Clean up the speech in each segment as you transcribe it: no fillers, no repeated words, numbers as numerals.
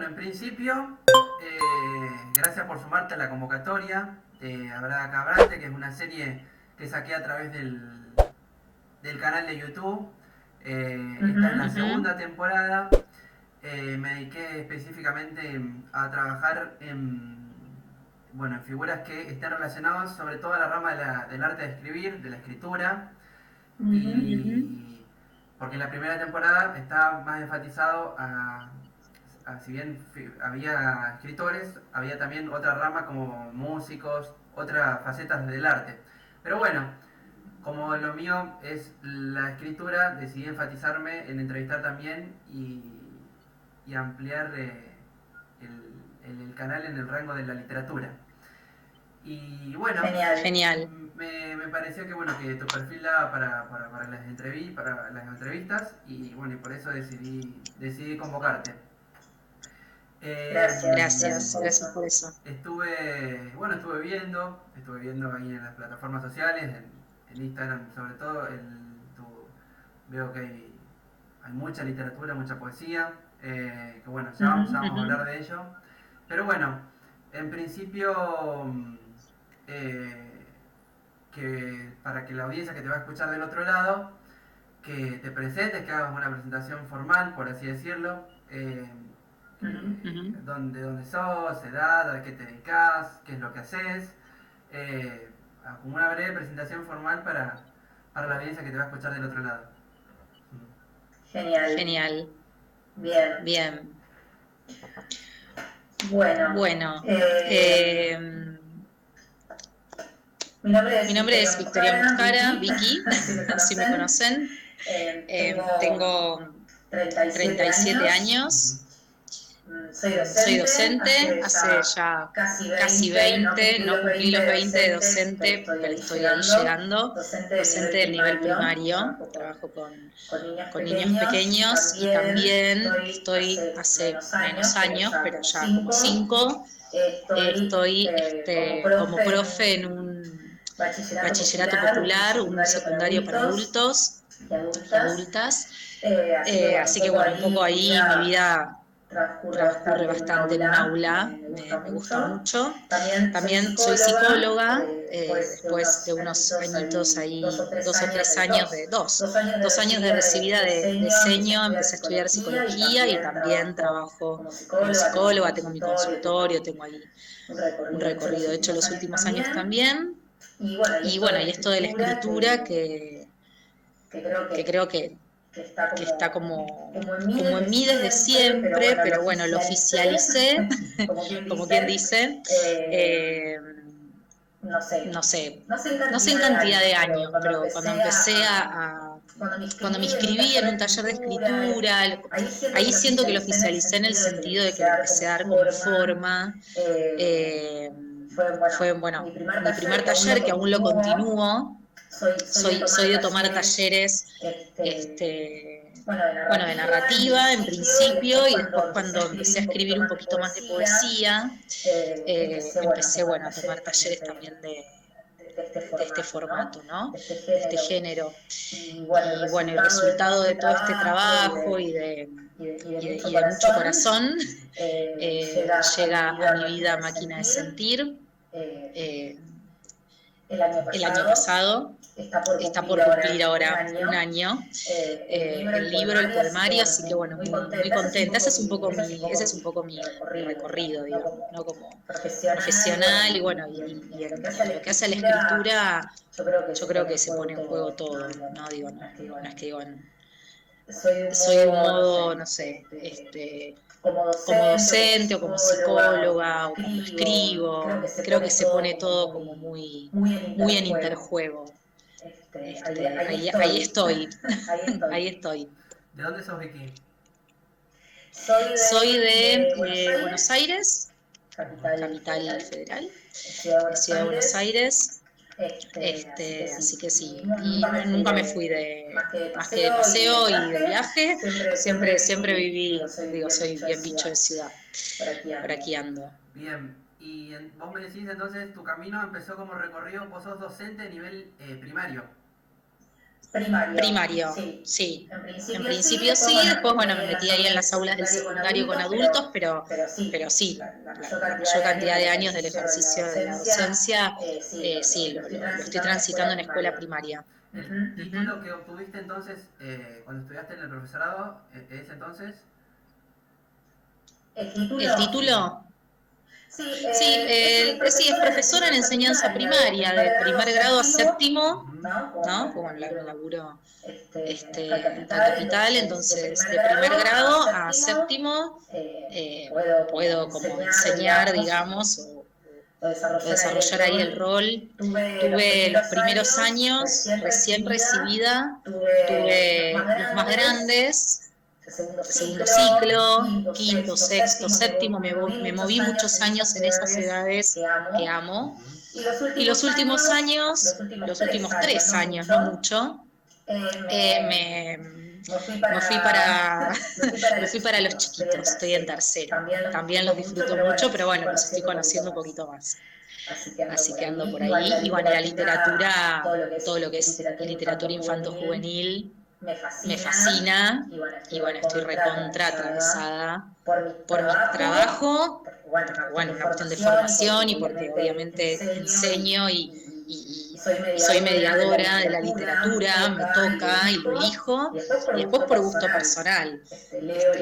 bueno, en principio, gracias por sumarte a la convocatoria de Habrá Cabrante, que es una serie que saqué a través del canal de YouTube. Esta es la segunda temporada. Me dediqué específicamente a trabajar bueno, en figuras que estén relacionadas sobre todo a la rama del arte de escribir, de la escritura. Y porque en la primera temporada estaba más enfatizado si bien había escritores, había también otra rama como músicos, otras facetas del arte. Pero bueno, como lo mío es la escritura, decidí enfatizarme en entrevistar también y ampliar el canal en el rango de la literatura. Y bueno, Genial. me pareció que bueno que tu perfil daba para para las entrevistas y bueno, y por eso decidí convocarte. Gracias por eso. Estuve viendo ahí en las plataformas sociales, en Instagram sobre todo, veo que hay mucha literatura, mucha poesía, que bueno, ya vamos a hablar de ello. Pero bueno, en principio, eh, que para que la audiencia que te va a escuchar del otro lado, que te presentes, que hagas una presentación formal, por así decirlo, dónde sos, edad, a qué te dedicas, qué es lo que haces, eh, como una breve presentación formal para la audiencia que te va a escuchar del otro lado. Genial. Bien. Bueno, mi nombre es Victoria Muscara, Vicky, si me conocen. Tengo 37 años. Soy docente, hace ya casi 20, no cumplí los 20 de docente, pero estoy ahí llegando. Docente del nivel primario, trabajo con niños pequeños y también estoy hace menos años, pero ya como 5, estoy como profe en un bachillerato popular, un secundario para adultos y adultas. Así que bueno, un poco ahí mi vida transcurre bastante en un aula, me gusta mucho. También soy psicóloga, después de unos añitos ahí, 2 o 3 años dos años de recibida de diseño, empecé a estudiar psicología y también trabajo como psicóloga, tengo mi consultorio, tengo ahí un recorrido hecho los últimos años también. Y bueno, y esto de la escritura que creo que está como en mí desde siempre, pero bueno, lo oficialicé, como quien dice, no sé, no sé en cantidad de años, pero cuando me inscribí en un taller de escritura, ahí siento que lo oficialicé en el sentido de que le empecé a dar como forma. Fue, bueno, mi primer taller, que aún lo continúo. Soy de tomar talleres, bueno, de narrativa en principio, y después cuando empecé a escribir un poquito más de poesía, empecé, bueno, a tomar talleres también de este formato, ¿no? De este género. Y bueno, el resultado de todo este trabajo y de mucho corazón llega a mi vida Máquina de Sentir. El año pasado, está por cumplir ahora un año, el libro, el poemario, así que bueno, muy contenta. Ese es un poco mi recorrido, digamos, ¿no? Como profesional y bueno, y en lo que hace a la escritura, yo creo que se pone en juego todo, ¿no? Digo, no es que digo, soy de un modo, no sé, como docente o como psicóloga o cuando escribo, creo que se pone todo como muy en interjuego. Ahí estoy, ahí estoy. ¿De dónde sos, Vicky? Soy de Buenos Aires, capital federal, ciudad de Buenos Aires. Así que sí, y nunca me fui más que de paseo y de viaje, siempre viví, digo, soy bien bicho de ciudad, por aquí ando. Bien, y vos me decís entonces tu camino empezó como recorrido, vos sos docente a nivel primario. Primario, sí. En principio sí, después bueno, me metí ahí en las aulas del secundario con adultos, pero sí, la mayor cantidad de años del ejercicio de la docencia, sí, lo estoy transitando en escuela primaria. El Ujú. título que obtuviste entonces cuando estudiaste en el profesorado es entonces... ¿El Sí. título? Sí, sí, es profesora en enseñanza primaria, de primer grado a séptimo, Ujú. ¿no? Como en laburo acá en Capital, entonces de primer grado a séptimo puedo como enseñar, digamos, o desarrollar ahí el rol. Tuve los primeros años recién recibida, tuve los más grandes, de segundo ciclo, quinto, sexto, séptimo, me moví muchos años en esas edades que amo. Ujú. Y los últimos años, los últimos 3 años, no mucho, me fui para, me fui para los chiquitos, estoy en tercero. También los disfruto mucho, pero bueno, los estoy conociendo un poquito más. Así que ando por ahí. Y bueno, la literatura, todo lo que es literatura infanto-juvenil, me fascina. Y bueno, estoy recontra atravesada por mi trabajo, porque bueno, una cuestión de formación y porque obviamente enseño y soy mediadora de la literatura, me toca y lo elijo, y después por gusto personal.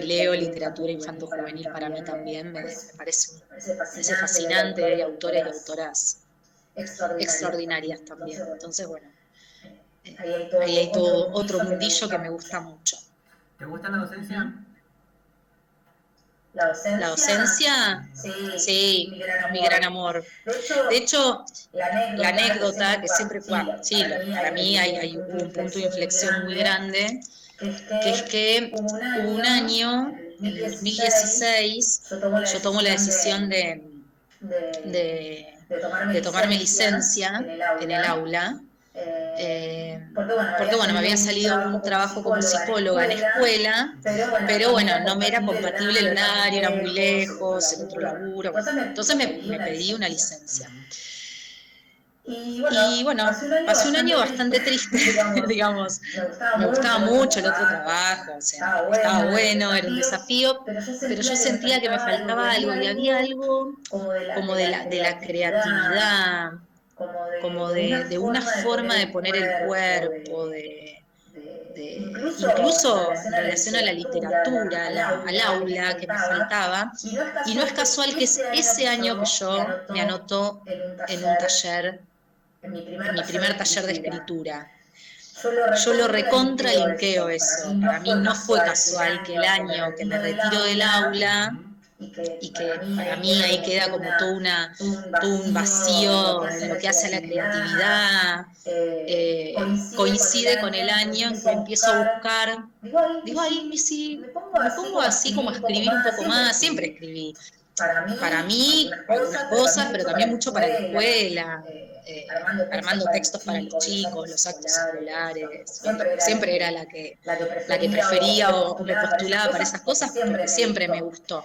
Leo literatura infanto-juvenil para mí también, me parece fascinante, hay autores y autoras extraordinarias también. Entonces, bueno, ahí hay todo otro mundillo que me gusta mucho. ¿Te gusta la docencia? Ujú. La docencia, sí, mi gran amor. De hecho, la anécdota que siempre, bueno, sí, para mí hay un punto de inflexión muy grande, que es que hubo un año, en el 2016, yo tomo la decisión de, de tomarme licencia en el aula, porque bueno, me había salido un trabajo como psicóloga en escuela, pero bueno, no me era compatible el horario, era muy lejos, el otro laburo, bueno, entonces me pedí una licencia. Ujú. Y bueno, pasé un año bastante triste, digamos, me gustaba mucho el otro trabajo, o sea, estaba bueno, era un desafío, pero yo sentía que me faltaba algo y había algo como de la creatividad, como de una forma de poner el cuerpo, incluso en relación a la literatura, al aula que me faltaba. Y no es casual que es ese año que yo me anoto en un taller, en mi primer taller de escritura. Yo lo recontra linkeo eso. Para mí no fue casual que el año que me retiro del aula Ujú. y que para mí ahí queda como todo un vacío en lo que hace a la creatividad, coincide con el año en que empiezo a buscar, digo, ay, si me pongo así como a escribir un poco más, siempre escribí, para mí algunas cosas, pero también mucho para la escuela, armando textos para los chicos, los actos escolares. Siempre era la que prefería o me postulaba para esas cosas porque siempre me gustó.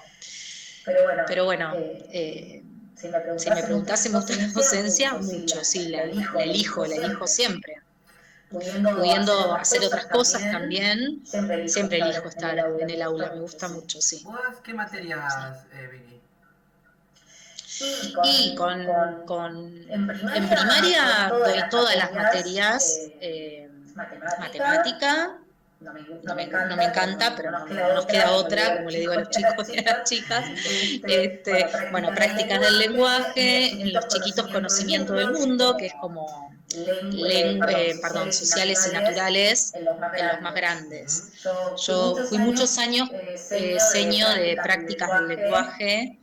Pero bueno, si me preguntás si me gusta la docencia, mucho, sí, la elijo siempre. Pudiendo hacer otras cosas también, siempre elijo estar en el aula, me gusta mucho, sí. ¿Vos qué Sí. materias, Vicky? Y en primaria doy todas las materias, matemática, no me encanta, pero no nos queda otra, como le digo a los chicos y a las chicas. Bueno, prácticas del lenguaje, en los chiquitos conocimiento del mundo, que es como, sociales y naturales en los más grandes. Yo fui muchos años seño de prácticas del lenguaje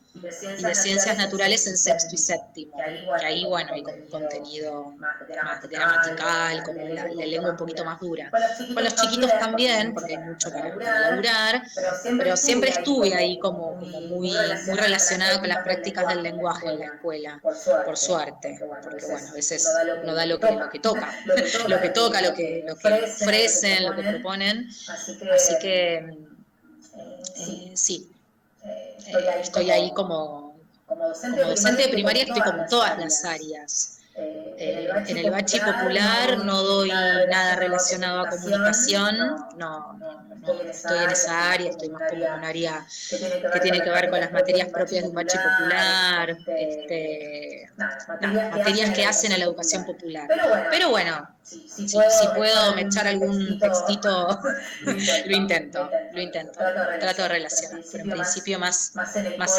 y de ciencias naturales en sexto y séptimo, que ahí, bueno, hay como un contenido más gramatical, como la lengua un poquito más dura. Con los chiquitos también, porque hay mucho para laburar, pero siempre estuve ahí como muy relacionada con las prácticas del lenguaje en la escuela, por suerte, porque bueno, a veces uno da lo que toca, lo que ofrecen, lo que proponen, así que sí, estoy ahí como docente de primaria, estoy como en todas las áreas. En el Bachi Popular no doy nada relacionado a comunicación, no estoy en esa área, estoy más como en un área que tiene que ver con las materias propias de un Bachi Popular, materias que hacen a la educación popular. Pero bueno, si puedo me echar algún textito, lo intento, trato de relacionar, pero en principio más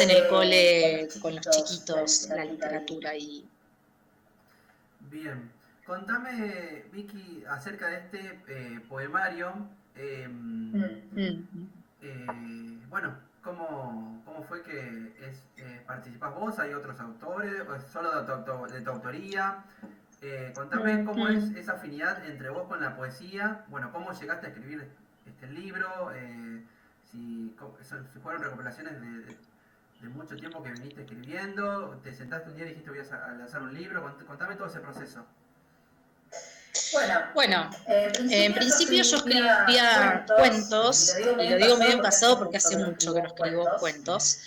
en el cole con los chiquitos, la literatura y... Bien, contame, Vicky, acerca de este poemario. Bueno, ¿cómo fue que participás vos? ¿Hay otros autores? ¿O es solo de tu autoría? Contame cómo es esa afinidad entre vos con la poesía. Bueno, ¿cómo llegaste a escribir este libro? Si fueron recopilaciones de mucho tiempo que viniste escribiendo, te sentaste un día y dijiste voy a lanzar un libro, contame todo ese proceso. Bueno, en principio yo escribía cuentos, y lo digo medio en pasado porque hace mucho que no escribo cuentos.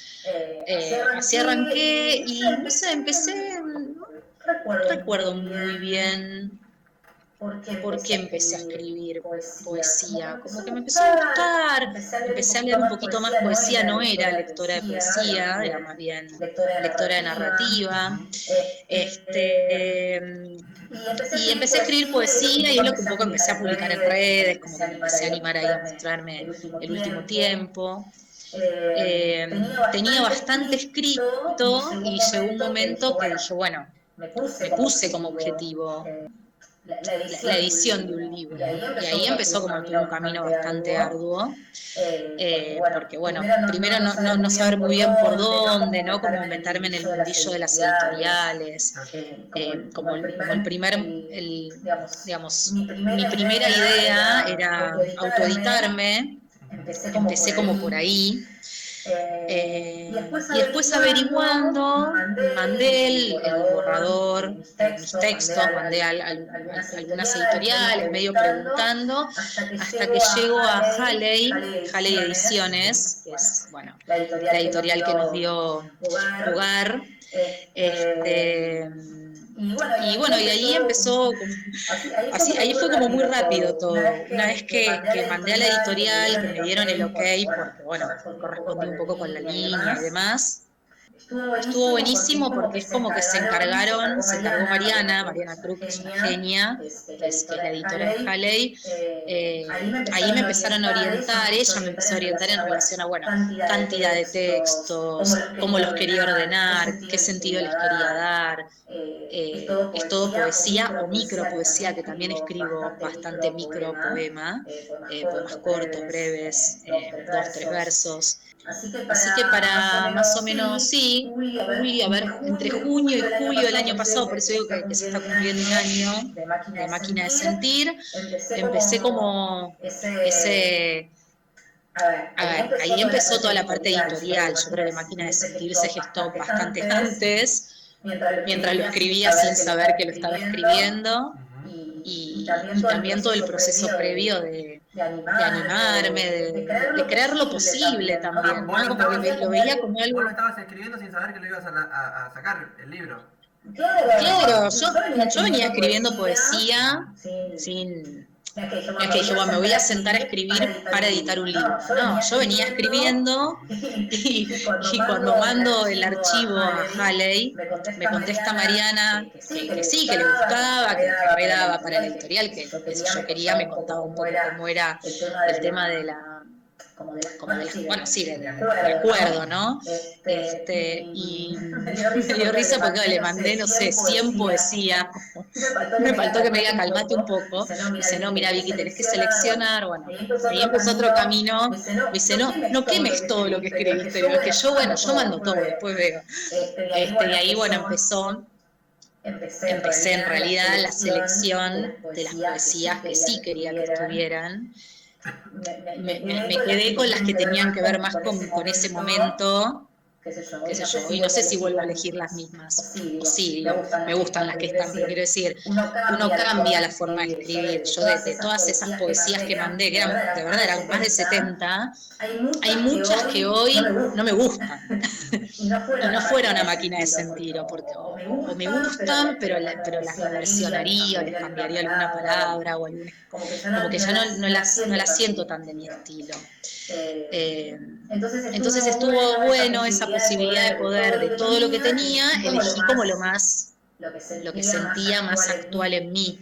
Así arranqué y no sé, empecé, no recuerdo muy bien por qué empecé a escribir poesía, como que me empezó a gustar, empecé a leer un poquito más poesía, no era lectora de poesía, era más bien lectora de narrativa, y empecé a escribir poesía y es lo que un poco empecé a publicar en redes, como que me empecé a animar ahí a mostrarme el último tiempo. Tenía bastante escrito y llegó un momento que dije, bueno, me puse como objetivo la edición de un libro. Y ahí empezó como todo un camino bastante arduo, porque bueno, primero no saber muy bien por dónde, ¿no? Como meterme en el mundillo de las editoriales, como el primer, digamos, mi primera idea era autoeditarme, empecé como por ahí. Y después averiguando, mandé el borrador de mis textos, mandé a algunas editoriales, medio preguntando, hasta que llego a Halley Ediciones, que es bueno, la editorial que nos dio lugar. Y bueno, y ahí empezó, ahí fue como muy rápido todo. Una vez que mandé a la editorial, que me dieron el ok, porque bueno, correspondí un poco con la línea y demás, estuvo buenísimo porque es como que se encargó Mariana Cruz, que es una genia, que es la editora de Halley. Ahí me empezaron a orientar, ella me empezó a orientar en relación a, bueno, cantidad de textos, cómo los quería ordenar, qué sentido les quería dar. Es todo poesía o micropoesía, que también escribo bastante micropoema, poemas cortos, breves, 2, 3 versos. Así que para más o menos, sí, a ver, entre junio y julio del año pasado, por eso digo que se está cumpliendo un año de Máquina de Sentir, empecé como ese... A ver, ahí empezó toda la parte editorial. Yo creo que Máquina de Sentir se gestó bastante antes, mientras lo escribía sin saber que lo estaba escribiendo, y también todo el proceso previo de animarme, de creer lo posible también, ¿no? Como que lo veía como algo... Vos lo estabas escribiendo sin saber que lo ibas a sacar, el libro. Claro, yo venía escribiendo poesía sin... No es que dije, bueno, me voy a sentar a escribir para editar un libro. No, yo venía escribiendo y cuando mando el archivo a Halley, me contesta Mariana que sí, que le gustaba, que me daba para la editorial, que si yo quería me contaba un poco cómo era el tema de la... bueno, sí, del acuerdo, ¿no? Y me dio risa porque le mandé, no sé, 100 poesías. Me faltó que me diga, calmate un poco. Me dice, no, mira, Vicky, tenés que seleccionar. Bueno, ahí empezó otro camino. Me dice, no quemes todo lo que escribiste. Digo, es que yo mando todo, después veo. Y ahí, bueno, empecé en realidad la selección de las poesías que sí quería que estuvieran. Me quedé con las que tenían que ver más con ese momento, qué sé yo, y no sé si vuelvo a elegir las mismas, o sí, digo, me gustan las que están, pero quiero decir, uno cambia la forma de escribir. Yo de todas esas poesías que mandé, que eran, de verdad eran más de 70, hay muchas que hoy no me gustan. Y no fuera una máquina de sentir, o me gustan, pero las reversionaría, o les cambiaría alguna palabra, como que ya no las siento tan de mi estilo. Entonces estuvo bueno esa posibilidad de poder, de todo lo que tenía, elegí como lo que sentía más actual en mí,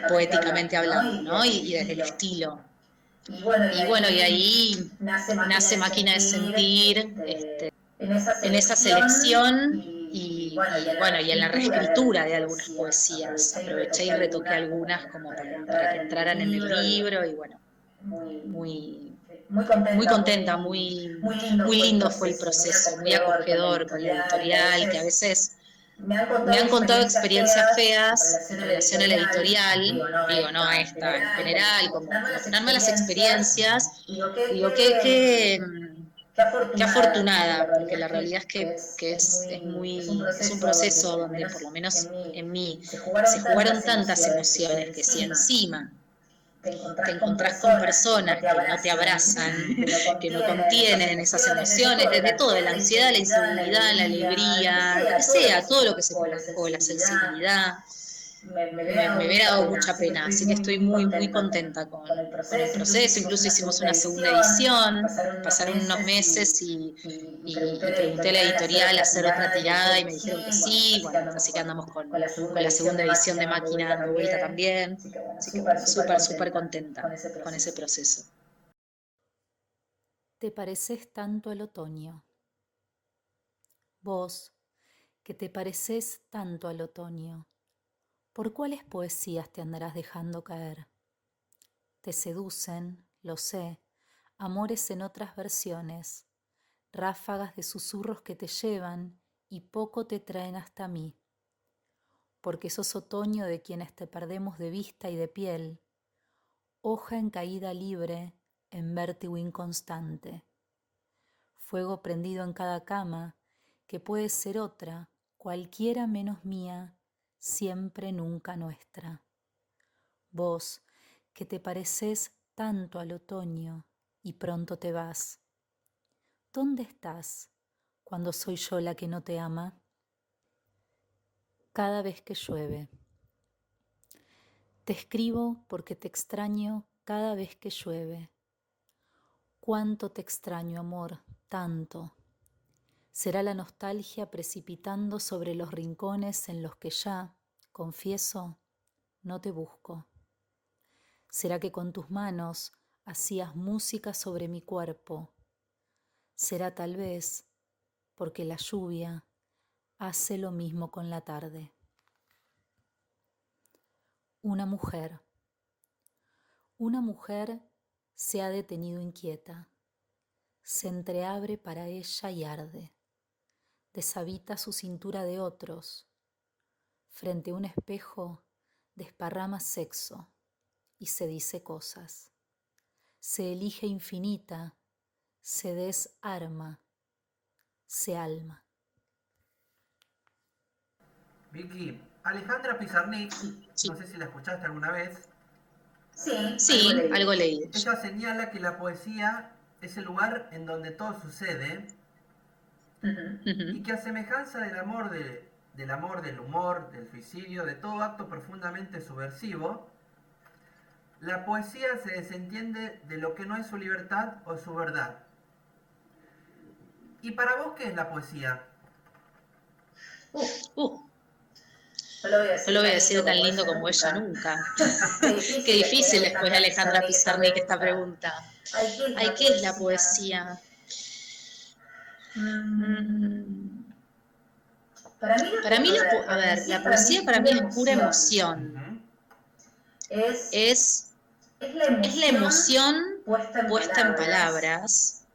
poéticamente hablando, ¿no? Y desde el estilo. Y bueno, y ahí nace Máquina de Sentir, en esa selección bueno, y en la reescritura de algunas poesías. Aproveché y retoqué algunas como para que entraran en el libro, y bueno, muy, muy contenta, muy lindo fue el proceso, muy acogedor con la editorial, que a veces me han contado experiencias feas en relación a la editorial, digo, no a esta en general, como tener malas experiencias. Digo, qué afortunada, porque la realidad es que es un proceso donde, por lo menos en mí, se jugaron tantas emociones que si encima te encontrás con personas que no te abrazan, que no contienen esas emociones, desde todo, de la ansiedad, la inseguridad, la alegría, lo que sea, todo lo que se colocó, la sensibilidad, me hubiera dado mucha pena, así que estoy muy contenta con el proceso. Incluso hicimos una segunda edición, pasaron unos meses y pregunté a la editorial hacer otra tirada y me dijeron que sí, bueno, así que andamos con la segunda edición de Máquina dando vuelta también, así que bueno, súper contenta con ese proceso. Te pareces tanto al otoño. Vos, que te pareces tanto al otoño, ¿por cuáles poesías te andarás dejando caer? Te seducen, lo sé, amores en otras versiones, ráfagas de susurros que te llevan y poco te traen hasta mí, porque sos otoño de quienes te perdemos de vista y de piel, hoja en caída libre, en vértigo inconstante, fuego prendido en cada cama, que puede ser otra, cualquiera menos mía, siempre nunca nuestra. Vos, que te pareces tanto al otoño y pronto te vas, ¿dónde estás cuando soy yo la que no te ama? Cada vez que llueve. Te escribo porque te extraño cada vez que llueve. Cuánto te extraño, amor, tanto. Será la nostalgia precipitando sobre los rincones en los que ya, confieso, no te busco. Será que con tus manos hacías música sobre mi cuerpo. Será tal vez porque la lluvia hace lo mismo con la tarde. Una mujer. Una mujer se ha detenido inquieta. Se entreabre para ella y arde. Deshabita su cintura de otros. Frente a un espejo desparrama sexo y se dice cosas. Se elige infinita, se desarma, se alma. Vicky, Alejandra Pizarnik, Sí, no sé si la escuchaste alguna vez, sí, algo leí. ella señala que la poesía es el lugar en donde todo sucede y que a semejanza del amor, del humor, del suicidio, de todo acto profundamente subversivo, la poesía se desentiende de lo que no es su libertad o su verdad. ¿Y para vos qué es la poesía? No lo voy a decir tan lindo como ella nunca. Qué difícil después de Alejandra Pizarnik esta pregunta. Ay, ¿qué es la poesía? Para mí, la poesía para mí es pura emoción. Es la emoción puesta en palabras,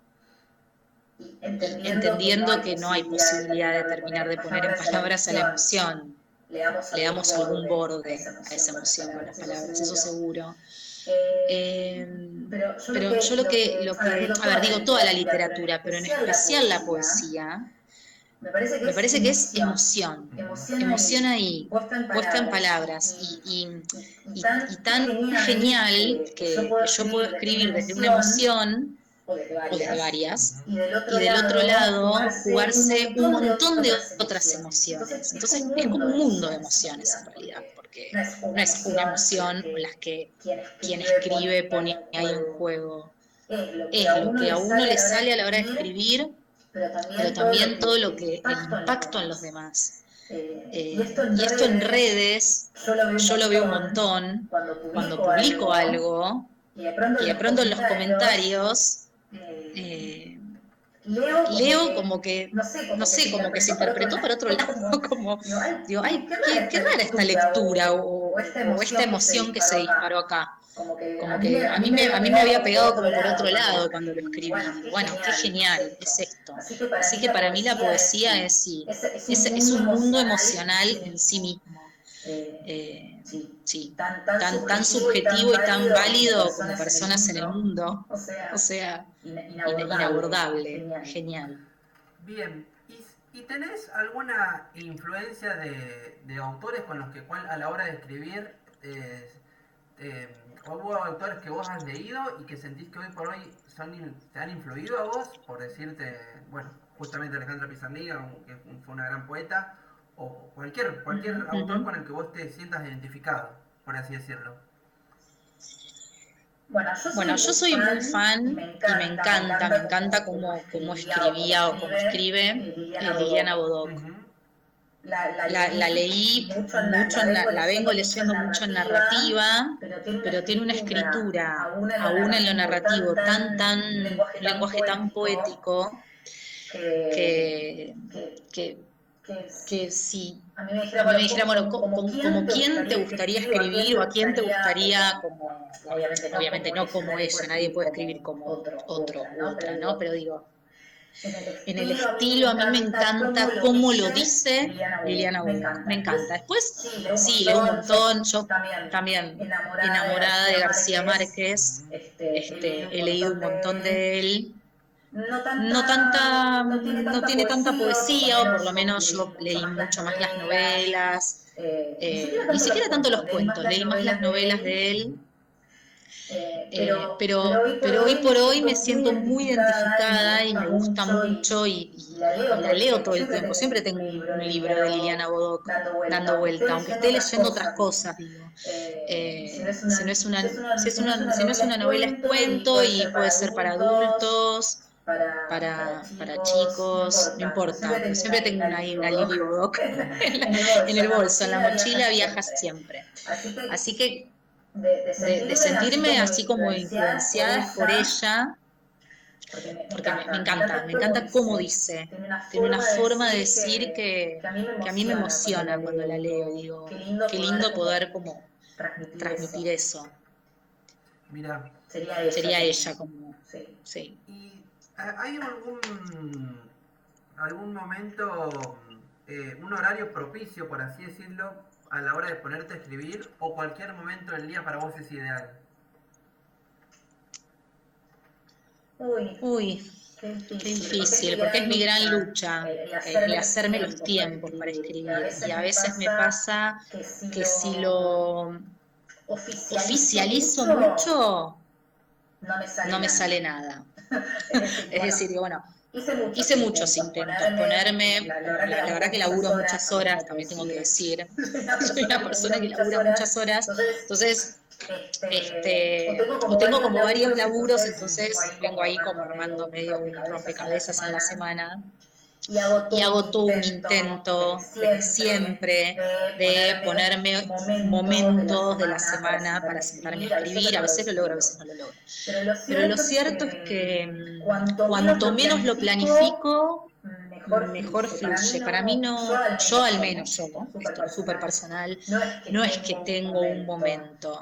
entendiendo que no hay posibilidad de terminar de poner en palabras a la emoción. Le damos algún borde a esa emoción con las palabras, eso seguro. Pero yo a ver, digo toda la literatura, pero en especial la poesía, me parece que es emoción ahí, puesta en palabras, y tan genial que yo puedo escribir desde una emoción, o desde varias, y del otro lado jugarse un montón de otras emociones. Entonces es como un mundo de emociones en realidad, porque no es una emoción las que quien escribe pone ahí en juego. Es lo que a uno le sale a la hora de escribir, pero también todo lo que el impacto en los demás. Y esto en redes, yo lo veo un montón cuando publico algo, y de pronto en los comentarios leo como que, no sé, como que se interpretó por otro lado, como, digo, ay, qué rara esta lectura, o esta emoción que se disparó acá. Como que a mí me había pegado como por otro lado cuando lo escribí. Bueno, qué genial, es esto. Así que para mí la poesía es un mundo emocional en sí mismo. Sí, tan subjetivo y tan válido como personas en el mundo. O sea, inabordable, genial. Bien, ¿y tenés alguna influencia de autores con los que a la hora de escribir hubo autores que vos has leído y que sentís que hoy por hoy te han influido a vos? Por decirte, bueno, justamente Alejandra Pizarnik, que fue una gran poeta, o cualquier autor con el que vos te sientas identificado, por así decirlo. Bueno, yo soy muy fan y me encanta cómo escribía o cómo escribe Liliana Bodoc. La leí mucho, la vengo leyendo mucho en narrativa, pero tiene una escritura, aún en lo narrativo, un lenguaje tan poético, que si a mí me dijera, bueno, como quién te gustaría escribir o a quién te gustaría, como, obviamente no como ella, nadie puede escribir como otro u otra, ¿no? Pero digo, en el estilo a mí me encanta cómo lo dice Liliana Bodoc, me encanta. Después, sí, leo un montón, yo también enamorada de García Márquez, he leído un montón de él. No tiene tanta poesía, o por lo menos yo leí mucho más las novelas, ni siquiera tanto los cuentos, leí más las novelas de él, pero hoy por hoy me siento muy identificada y me gusta mucho y la leo todo el tiempo. Siempre tengo un libro de Liliana Bodoc dando vuelta, aunque esté leyendo otras cosas, digo. Si no es una novela es cuento, y puede ser para adultos, para chicos, no importa, pero siempre tengo una Lili Bodoc en el bolso, en la mochila, viaja siempre. Así que de sentirme así como influenciada por ella, porque me encanta cómo dice, tiene una forma de decir que a mí me emociona cuando la leo, digo, qué lindo poder como transmitir eso. Mira, sería ella como, sí. ¿Y hay algún momento, un horario propicio, por así decirlo, a la hora de ponerte a escribir, o cualquier momento del día para vos es ideal? Uy, qué difícil, porque es mi gran lucha, el hacerme los tiempos para escribir. Y a veces me pasa que si lo oficializo mucho, no me sale nada. Es decir, bueno, hice muchos intentos, ponerme, la verdad que laburo muchas horas, también tengo que decir, soy una persona que labura muchas horas, entonces, o tengo como varios laburos, entonces vengo ahí como armando medio un rompecabezas en la semana, y hago todo un intento desde siempre de ponerme momentos de la semana para sentarme a escribir. A veces lo logro, a veces no lo logro. Pero lo cierto es que cuanto menos lo planifico, mejor fluye. Para mí yo al menos, esto es súper personal, no es que tengo un momento.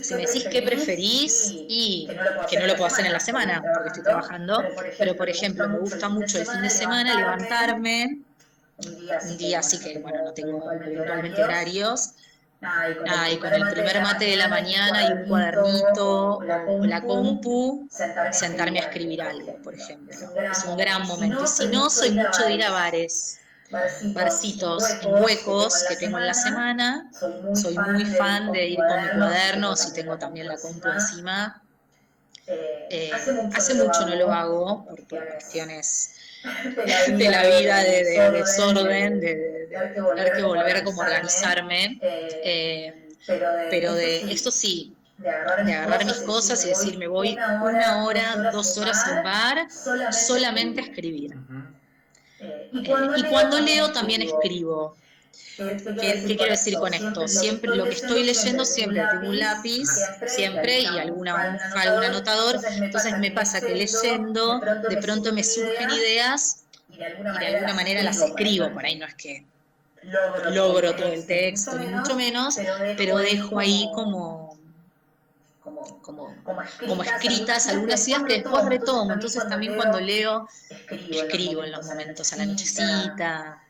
Si me decís qué preferís, y que no lo puedo hacer en la semana porque estoy trabajando, pero por ejemplo me gusta mucho el fin de semana levantarme, un día así que, bueno, no tengo habitualmente horarios, Y con el primer mate de la mañana y un cuadernito o la compu, sentarme a escribir algo, por ejemplo. Es un gran momento. Y si no, soy mucho de ir a bares, barcitos en huecos que tengo en la semana. Soy muy fan de ir con mi cuaderno, si tengo también la compu encima. Hace mucho no lo hago por cuestiones de la vida, de desorden, de tener que volver a como organizarme. Pero de esto sí, de agarrar mis cosas y decir, me voy 1 hora, 2 horas a un bar solamente a escribir. Y cuando leo también escribo. ¿Qué quiero decir con esto? Siempre, lo que estoy leyendo siempre tengo un lápiz, siempre, y un anotador. Entonces me pasa que leyendo de pronto me surgen ideas y de alguna manera las escribo. Por ahí no es que logro todo el texto, ni mucho menos, pero dejo ahí como escritas algunas ideas que después retomo. Entonces también cuando leo, escribo en los momentos, a la nochecita.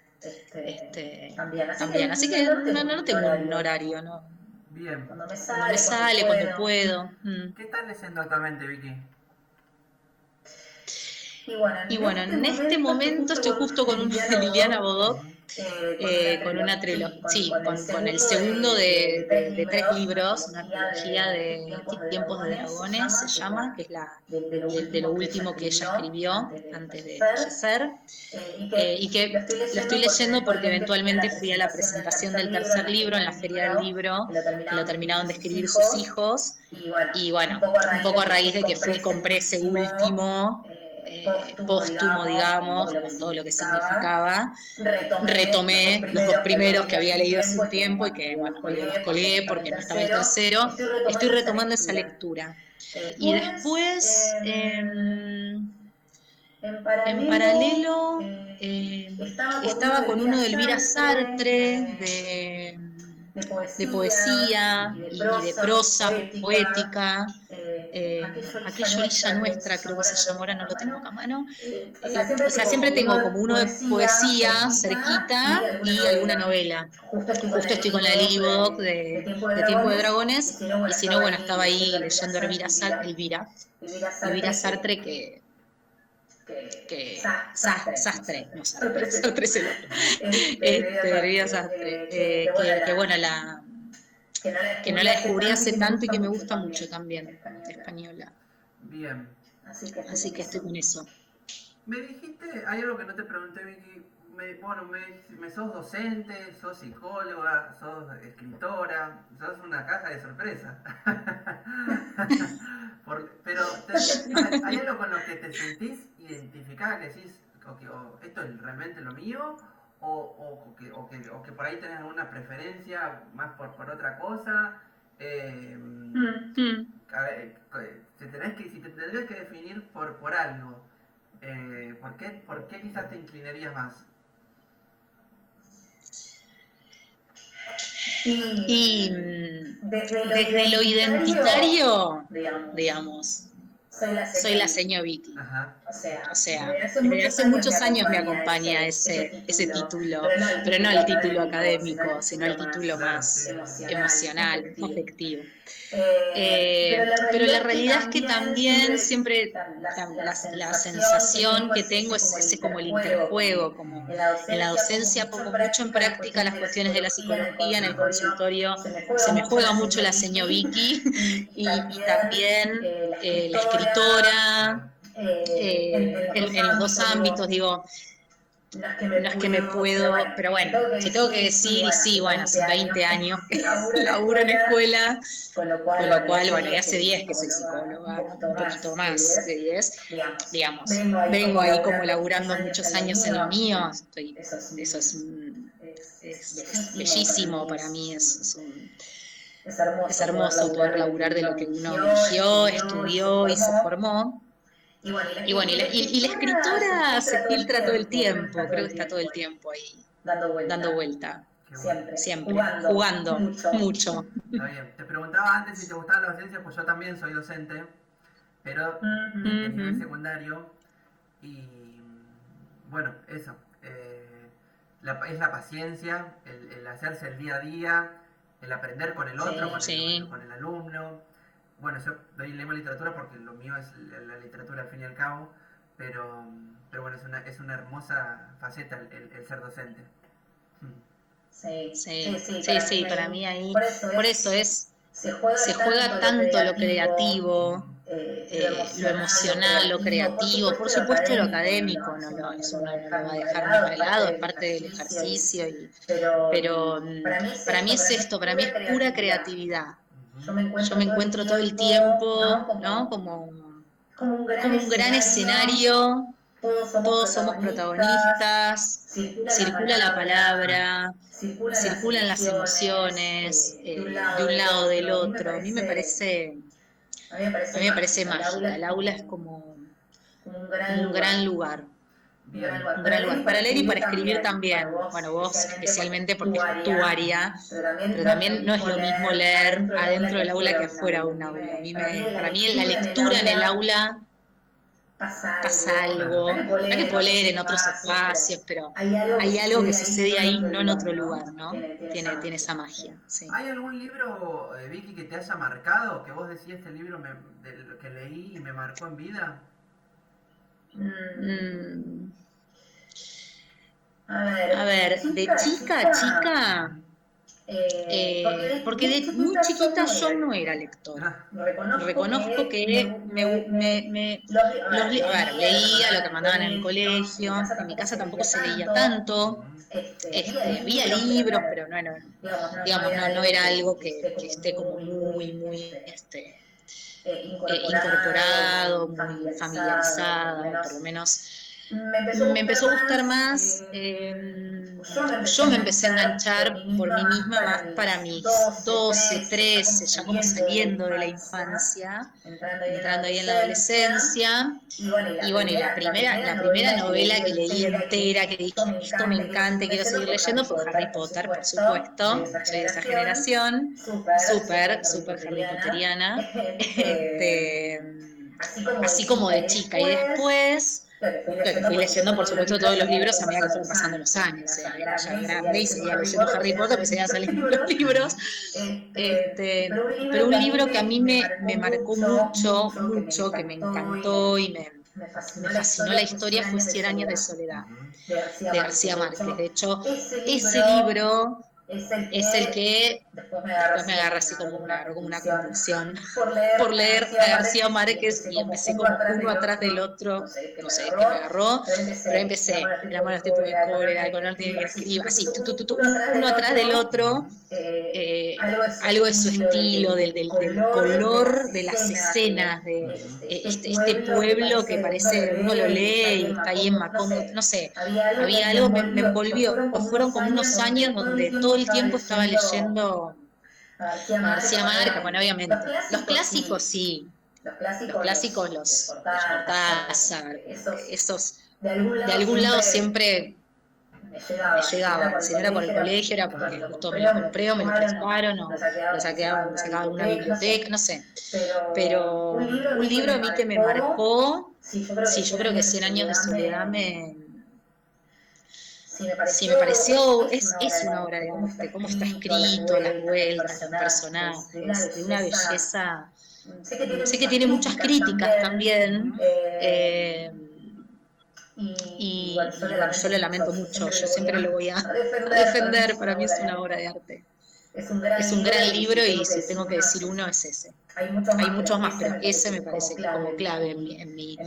También. Así que no tengo un horario, ¿no? Bien. Cuando me sale, cuando puedo. ¿Qué estás leyendo actualmente, Vicky? Y bueno, en este momento estoy justo con una de Liliana Bodoc, con una trilogía, sí, con el segundo de 3 libros, una trilogía de Tiempos de Dragones, se llama, que es de lo último que ella escribió antes de fallecer, y que lo estoy leyendo porque eventualmente fui a la presentación del tercer libro en la Feria del Libro, que lo terminaron de escribir sus hijos, y bueno, un poco a raíz de que fui y compré ese último, póstumo, digamos, con todo lo que significaba, retomé los 2 primeros que había leído hace un tiempo y que, bueno, los colgué porque no estaba el tercero. Estoy retomando esa lectura. Y después, en paralelo, estaba con uno de Elvira Sartre, de poesía y de prosa poética, aquello Orilla Nuestra, creo que se llama, ahora no lo tengo acá a mano. O sea, siempre tengo como uno de poesía cerquita y alguna novela. Justo estoy con la Lili Bodoc de Tiempo de Dragones, y si no, bueno, estaba ahí leyendo Elvira Sartre, Sastre, no Sartre, Sartre es el otro. Elvira Sastre, que bueno, que no la descubrí hace tanto y que me gusta mucho también, española. Bien. Así que estoy con eso. Me dijiste, hay algo que no te pregunté, Vicky. Me sos docente, sos psicóloga, sos escritora, sos una caja de sorpresa. Pero ¿hay algo con lo que te sentís identificada, que decís, esto es realmente lo mío? O que por ahí tenés alguna preferencia más por otra cosa? A ver, si te tendrías que definir por algo, ¿por qué quizás te inclinarías más? Y desde lo identitario, digamos, soy la señor Vicky. Ajá. O sea, desde hace muchos años me acompaña ese título, pero no el título académico, sino el título más emocional, afectivo. Pero la realidad es que también siempre la sensación que tengo es ese como el interjuego, como en la docencia pongo mucho en práctica las cuestiones de la psicología, en el consultorio se me juega mucho la señor Vicky y también la escritora, en los dos ámbitos, digo, no es que me puedo, pero bueno, si tengo que decir, y sí, bueno, hace 20 años que laburo en escuela, con lo cual, bueno, y hace 10 que soy psicóloga, un poquito más de 10, digamos, vengo ahí como laburando muchos años en lo mío, eso es bellísimo para mí, es hermoso poder laburar de lo que uno eligió, estudió y se formó. Y bueno, y la escritora se filtra todo el tiempo, creo que está todo el tiempo ahí, dando vuelta. Siempre, jugando mucho. Está bien. Te preguntaba antes si te gustaba la docencia, pues yo también soy docente, pero de nivel secundario. Y bueno, eso. Es la paciencia, el hacerse el día a día, el aprender con el otro, Sí. con el alumno. Bueno, yo leemos literatura porque lo mío es la literatura al fin y al cabo, pero bueno, es una hermosa faceta el ser docente. Sí, para mí ahí, por eso se juega tanto lo creativo, lo emocional, lo creativo, por supuesto lo académico, eso uno no lo va a dejar nunca de lado, es parte del ejercicio, pero para mí es esto, para mí es pura creatividad. Yo me encuentro todo el tiempo, ¿no? Como un gran escenario, todos somos protagonistas, circula la palabra, circulan las emociones de un lado o del otro. A mí me parece mágica. El aula es como un gran lugar. Bien. Un gran lugar para leer y para escribir también. Bueno, vos especialmente porque es tu área, pero también no es lo mismo leer adentro del aula que afuera de un aula. Para mí la lectura en el aula pasa algo. No es que puedo leer en otros espacios, pero hay algo que sucede ahí, no en otro lugar, ¿no? Tiene esa magia, sí. ¿Hay algún libro, Vicky, que te haya marcado? Que vos decís, este libro que leí y me marcó en vida. A ver, de chica a chica, porque de muy chiquita yo no era lectora. Reconozco que a ver, leía lo que mandaban en el colegio, en mi casa tampoco se leía tanto, había libros, pero digamos, no era algo que esté como muy incorporado, muy familiarizada, por lo menos me empezó a gustar más, yo me empecé a enganchar por mí misma más para mis 12, 13, ya como saliendo de la infancia, entrando ahí en la adolescencia. Y bueno, y la primera novela que leí entera, que dije, esto me encanta, quiero seguir leyendo, fue Harry Potter, por supuesto. Soy de esa generación, súper Harry Potteriana. Así como de chica. Y después fui leyendo, por supuesto, todos los libros a medida que fueron pasando los años. Era ya grande y seguía leyendo Harry Potter, pues seguían saliendo los libros. Pero un libro que a mí me marcó mucho, que me encantó y me fascinó la historia fue Cien años de soledad, de García Márquez. De hecho, ese libro es el que después me agarra así como una compulsión por leer a García Márquez y empecé como uno atrás del otro, no sé qué me agarró, pero empecé, El amor a los tiempos de cólera, El color tiene que escribir, así, uno atrás del otro, algo de su estilo, del color de las escenas, de este pueblo que parece, uno lo lee y está ahí en Macondo, no sé, había algo, me envolvió, fueron como unos años donde todo el tiempo estaba leyendo a García Márquez, bueno, obviamente, los clásicos sí, los clásicos, los Cortázar, esos, de algún lado siempre me llegaba, si no era por el colegio, era porque justo me lo compré o me lo prestaron o lo sacaba de alguna biblioteca, no sé. Pero un libro a mí que me marcó, sí, yo creo que Cien años de soledad sí me pareció, es una obra de arte, cómo está escrito, las vueltas, los personajes, de una belleza. Sé que tiene muchas críticas también, y bueno, yo lo lamento mucho, yo siempre lo voy a defender, para mí es una obra de arte. Es un gran libro y si tengo que decir uno es ese. Hay muchos más, pero ese me parece que es como clave en mi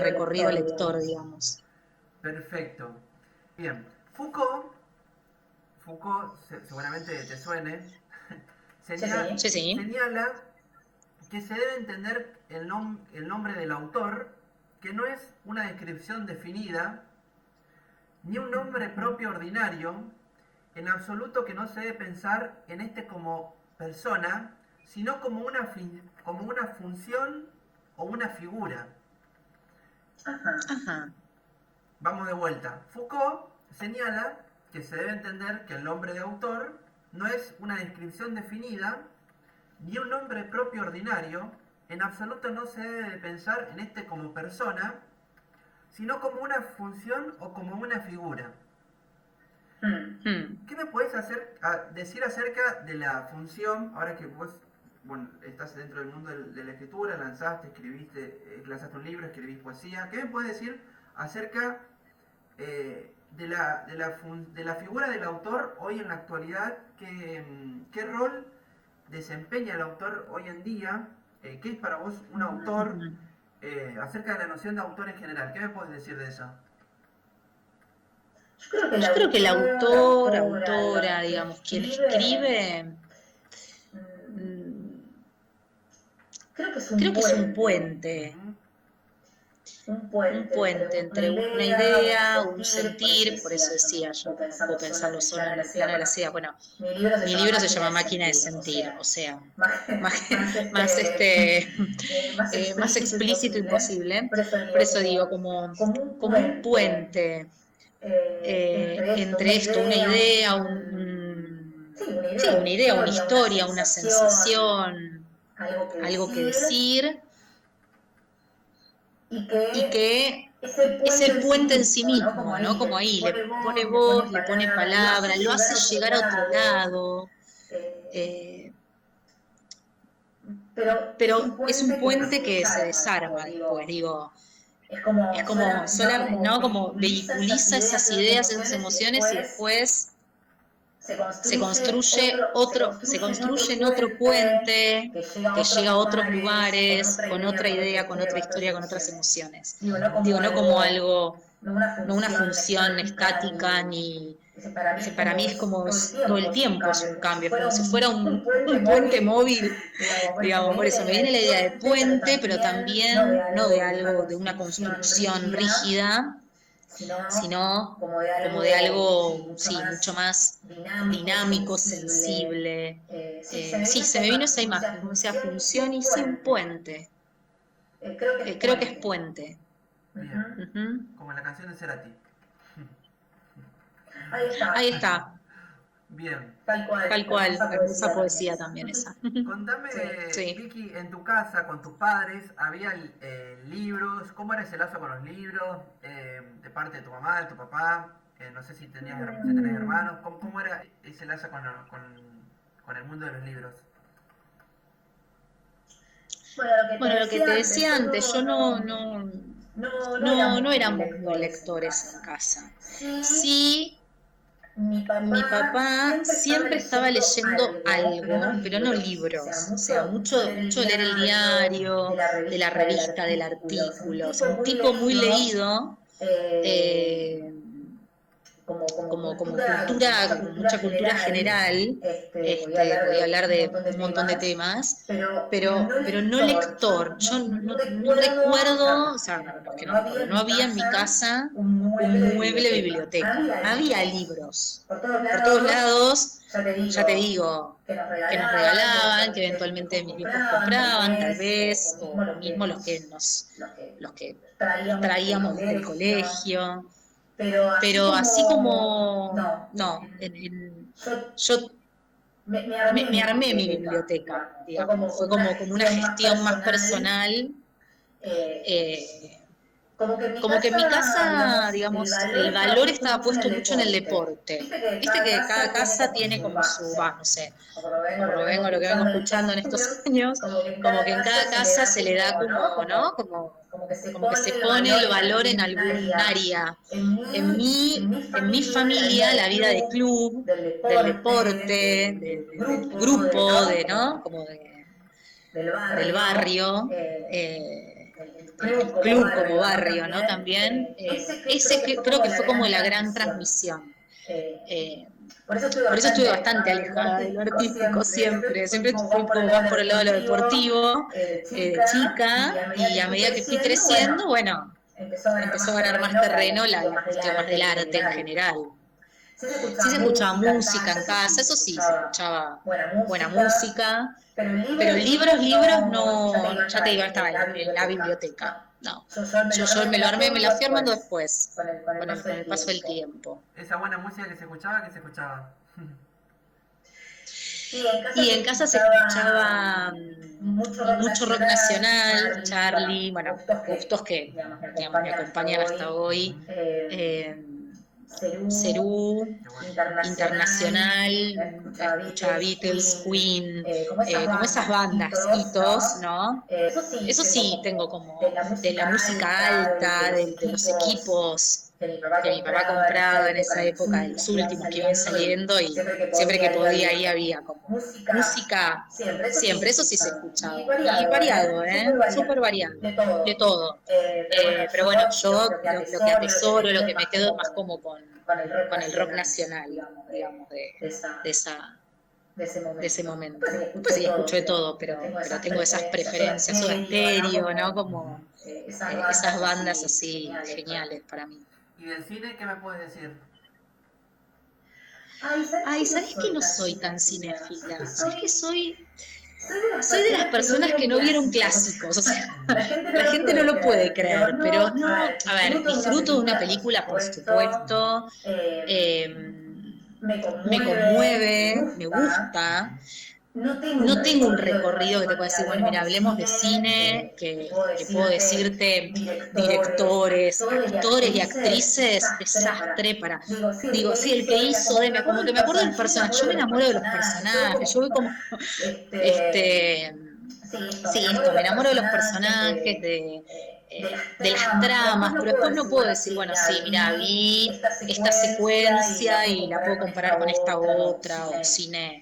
recorrido lector, digamos. Perfecto. Bien. Foucault seguramente te suene, Sí. señala que se debe entender el nombre del autor, que no es una descripción definida, ni un nombre propio ordinario, en absoluto que no se debe pensar en este como persona, sino como una función o una figura. Ajá. Vamos de vuelta. Foucault señala que se debe entender que el nombre de autor no es una descripción definida, ni un nombre propio ordinario, en absoluto no se debe pensar en este como persona, sino como una función o como una figura. ¿Qué me podés decir acerca de la función, ahora que vos, bueno, estás dentro del mundo de la escritura, lanzaste, escribiste, lanzaste un libro, escribís poesía? ¿Qué me podés decir acerca de la figura del autor hoy en la actualidad? ¿Qué rol desempeña el autor hoy en día? ¿Qué es para vos un autor? Acerca de la noción de autor en general, ¿qué me podés decir de eso? Yo creo que el autor, autora, digamos, quien escribe, creo que es un puente. Un puente entre una idea, un sentir, por eso decía yo, puedo pensarlo solo en el plano de las ideas. Bueno, mi libro se llama Máquina de Sentir, o sea, más explícito imposible. Por eso digo, como un puente entre esto, una idea, una idea, una historia, una sensación, algo que decir, y que ese puente en sí mismo, ¿no? Como ahí, le pone voz, le pone palabra, lo hace llegar a otro lado. Pero es un puente que se desarma después, digo. Es como solamente, ¿no? Como vehiculiza esas ideas, esas emociones y después se construye en otro puente que llega a otros lugares, con otra idea, con otra historia, con otras emociones. Digo, no como algo, no una función estática ni... Para mí es como todo el tiempo es un cambio, es como si fuera un puente móvil, digamos, por eso me viene la idea de puente, pero también no de algo, de una construcción rígida, sino como de algo, sí, mucho más dinámico, sensible. Sí, se me vino esa imagen, como sea función y sí un puente. Creo que es puente. Bien. Como la canción de Cerati. Ahí está. Bien. Tal cual, hermosa poesía también esa. Contame, sí. Vicky, en tu casa, con tus padres, ¿había libros? ¿Cómo era ese lazo con los libros? De parte de tu mamá, de tu papá, no sé si tenés hermanos. ¿Cómo era ese lazo con el mundo de los libros? Bueno, lo que te decía antes, yo no éramos muy lectores en casa. Sí, mi papá siempre estaba leyendo algo, pero no libros, o sea, mucho leer el diario, de la revista, del artículo, o sea, un tipo muy leído, como cultura, como mucha cultura general, podía hablar de un montón de temas, pero no lector. Yo no recuerdo, o sea, no había en mi casa un mueble biblioteca, había libros por todos lados, ya te digo, que nos regalaban, que eventualmente mis viejos compraban, tal vez, o mismo los que traíamos del colegio. Pero así como, no, yo me armé mi biblioteca, digamos, fue como una gestión más personal. Como que en mi casa, digamos, el valor estaba puesto mucho en el deporte. Viste que cada casa tiene como su, no sé, como lo vengo escuchando en estos años, como que en cada casa se le da como, ¿no? Como que se pone el valor en algún área. En mi familia, la vida de club, del deporte, del grupo, ¿no? Como del barrio, el club como barrio, ¿no? También, creo que fue como la gran transmisión. Por eso estuve bastante alejada de lo artístico siempre fui como más por el lado de lo deportivo, chica, y a medida que fui creciendo, bueno, empezó a ganar más terreno la cuestión más del arte en general. Sí se escuchaba música en casa, eso sí, se escuchaba buena música, pero libros no, ya te digo, estaba en la biblioteca. No, yo me lo armé, me la fui armando después, con el paso del tiempo. Esa buena música que se escuchaba. Y en casa se escuchaba mucho rock nacional, Charlie, bueno, gustos que digamos, me acompañan hasta hoy. Cerú, Internacional, escuchaba Beatles, Queen, como esas bandas, hitos, ¿no? Eso sí, tengo como de la música alta, de los equipos que mi papá compraba en esa época, de los últimos que iban saliendo, y siempre que podía ahí había como música, siempre, eso sí se escuchaba. Y variado, súper variado, de todo. Pero bueno, yo lo que atesoro, lo que me quedo es más como con el rock nacional, digamos, de ese momento. Después sí escucho de todo, pero tengo esas preferencias, Soda Stereo, ¿no? Como esas bandas así geniales para mí. ¿Y del cine qué me puedes decir? Ay, ¿sabés que no soy tan cinéfila? ¿Sabés que soy de las personas que no vieron clásicos? O sea, la gente no lo puede creer, pero no, a ver, disfruto de una película, por supuesto, me conmueve, me gusta. No tengo un recorrido que te pueda decir, bueno, mira, hablemos de cine, que puedo decirte directores, actores y actrices, desastre para... Digo, sí, el que hizo, como que me acuerdo del personaje, yo me enamoro de los personajes, yo voy como... Sí, esto, me enamoro de los personajes, de las tramas, pero después no puedo decir, bueno, sí, mira, vi esta secuencia y la puedo comparar con esta otra, o cine.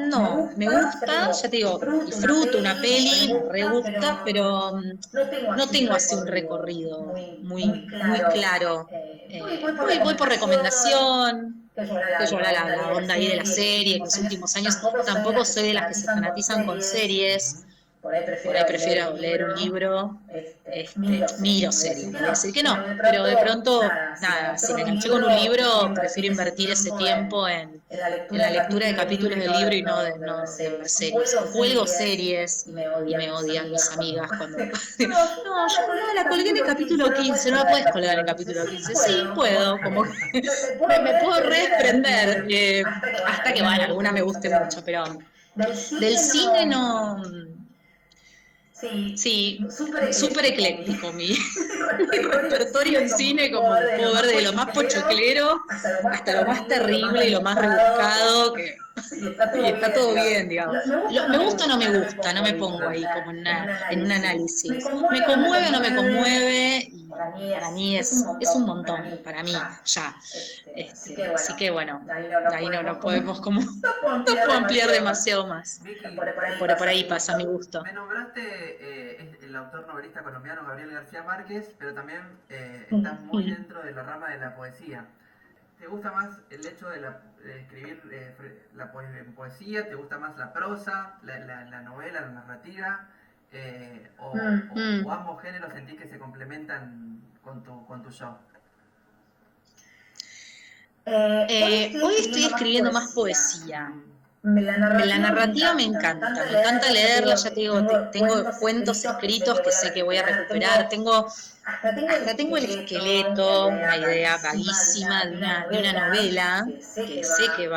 No, me gusta, ya te digo, disfruto una peli, me re gusta, pero no tengo así un recorrido muy claro. Voy por recomendación, que yo la onda ahí de la serie, en los últimos años tampoco soy de las que se fanatizan con series. Por ahí prefiero leer un libro, miro series, no voy a decir que no, pero de pronto, nada, si me enganché con un libro, prefiero invertir ese tiempo en la lectura de capítulos del libro y no de ver series. Cuelgo series y me odian mis amigas cuando... No, yo la colgué en el capítulo 15, no la puedes colgar en el capítulo 15. Sí, puedo, como que me puedo desprender, hasta que, bueno, alguna me guste mucho, pero del cine no... Sí, súper ecléctico mi repertorio en cine, como puedo ver de lo más pochoclero hasta lo más terrible y lo más rebuscado, y está todo bien, digamos. Me gusta o no me gusta, no me pongo ahí como en un análisis. ¿Me conmueve o no me conmueve? Y para mí es un montón, para mí, ya. Así que bueno, de ahí no podemos como, no puedo ampliar demasiado más. Vicky, Por ahí pasa mi gusto. me nombraste el autor novelista colombiano Gabriel García Márquez, pero también estás muy dentro de la rama de la poesía. ¿Te gusta más el hecho de escribir poesía? ¿Te gusta más la prosa, la novela, la narrativa? ¿O ambos géneros sentís que se complementan con tu show? Hoy estoy escribiendo más poesía. La narrativa me encanta leerla, ya te digo, tengo cuentos escritos que sé que voy a recuperar, hasta tengo el esqueleto, una idea vaguísima de una novela que sé que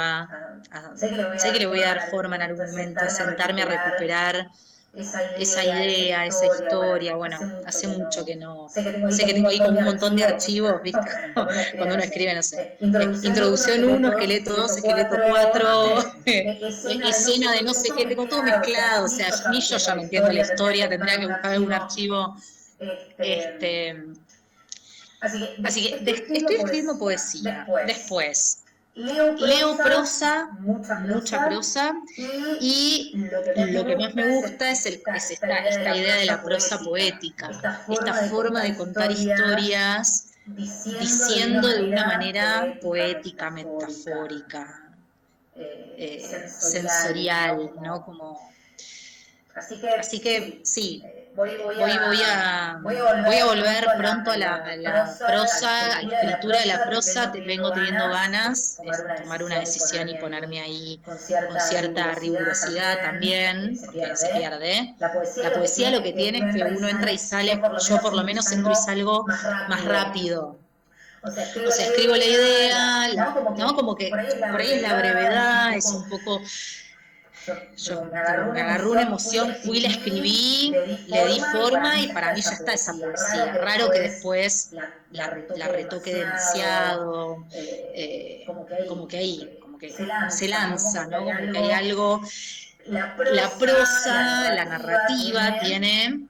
sé que le voy a dar forma en algún momento, a sentarme a recuperar esa idea, esa historia. Bueno, hace mucho que no, sé que tengo ahí como un montón de archivos, ¿viste? Cuando uno escribe, no sé, introducción 1, esqueleto 2, esqueleto 4, escena de no sé qué, tengo todo mezclado, o sea, ni yo ya me entiendo la historia, tendría que buscar algún archivo. Así que estoy escribiendo poesía. Después leo prosa, mucha prosa, y lo que más me gusta es esta idea de la prosa poética, esta forma de contar historias diciendo de una manera poética, metafórica, sensorial, ¿no? Así que sí, voy a volver pronto a la prosa, a la escritura de la prosa. Vengo teniendo ganas de tomar una decisión y ponerme ahí con cierta rigurosidad también, porque se pierde. La poesía lo que tiene es que uno entra y sale, yo por lo menos entro y salgo más rápido. O sea, escribo la idea, ¿no? Como que por ahí es la brevedad, es un poco... Yo me agarró una emoción, fui, la escribí, le di forma y para mí ya está esa poesía. Raro que después la retoque demasiado, como que se lanza, ¿no? Como que hay algo, la prosa, la narrativa tiene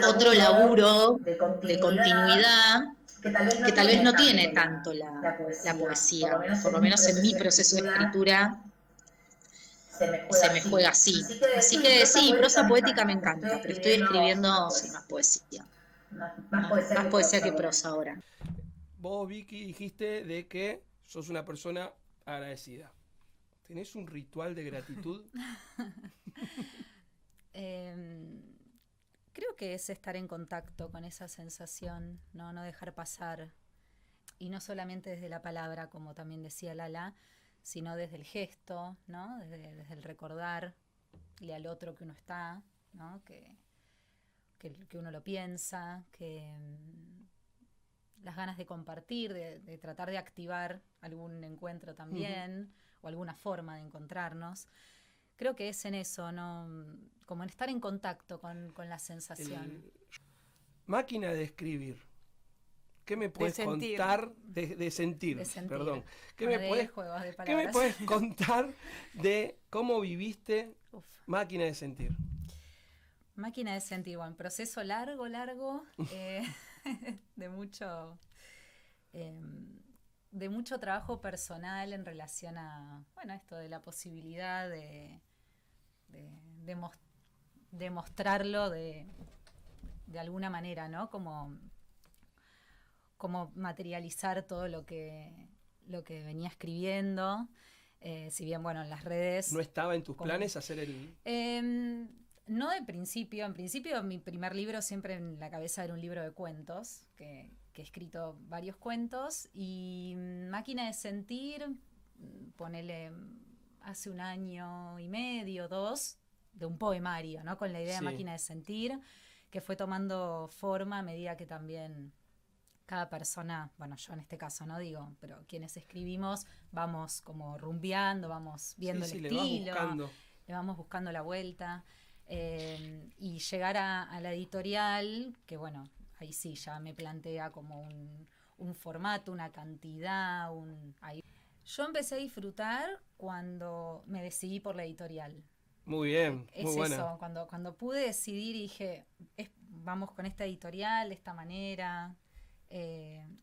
otro laburo de continuidad que tal vez no tiene tanto la poesía, por lo menos en mi proceso de escritura se me juega así. Así que sí, prosa poética me encanta, pero estoy escribiendo sí, más poesía. Más poesía que prosa ahora. Vos, Vicky, dijiste de que sos una persona agradecida. ¿Tenés un ritual de gratitud? Creo que es estar en contacto con esa sensación, no dejar pasar. Y no solamente desde la palabra, como también decía Lala, sino desde el gesto, ¿no? Desde el recordarle al otro que uno está, ¿no? Que uno lo piensa, que las ganas de compartir, de tratar de activar algún encuentro también, o alguna forma de encontrarnos. Creo que es en eso, ¿no? Como en estar en contacto con la sensación. Máquina de escribir. ¿Qué me puedes contar de sentir? Perdón. ¿Qué me puedes contar de cómo viviste Máquina de sentir? Máquina de sentir, bueno, proceso largo, de mucho trabajo personal en relación a, bueno, esto de la posibilidad de mostrarlo de alguna manera, ¿no? Como materializar todo lo que venía escribiendo, si bien, bueno, en las redes... ¿No estaba en tus planes hacer el...? No de principio. En principio, mi primer libro siempre en la cabeza era un libro de cuentos, que he escrito varios cuentos, y Máquina de sentir, ponele hace 1 año y medio, 2, de un poemario, ¿no? Con la idea de Máquina de sentir, que fue tomando forma a medida que también cada persona, bueno, yo en este caso no digo, pero quienes escribimos vamos como rumbeando, vamos viendo el estilo, le vamos buscando la vuelta, y llegar a la editorial, que bueno, ahí sí ya me plantea como un formato, una cantidad, Yo empecé a disfrutar cuando me decidí por la editorial. Muy bien, muy buena. Es eso, cuando pude decidir y dije, vamos con esta editorial, de esta manera...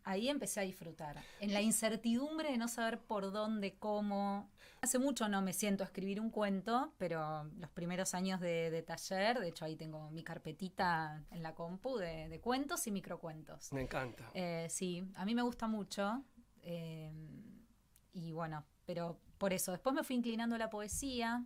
ahí empecé a disfrutar. En la incertidumbre de no saber por dónde, cómo. Hace mucho no me siento a escribir un cuento, pero los primeros años de taller, de hecho ahí tengo mi carpetita en la compu de cuentos y microcuentos. Me encanta. Sí, a mí me gusta mucho. Y bueno, pero por eso. Después me fui inclinando a la poesía.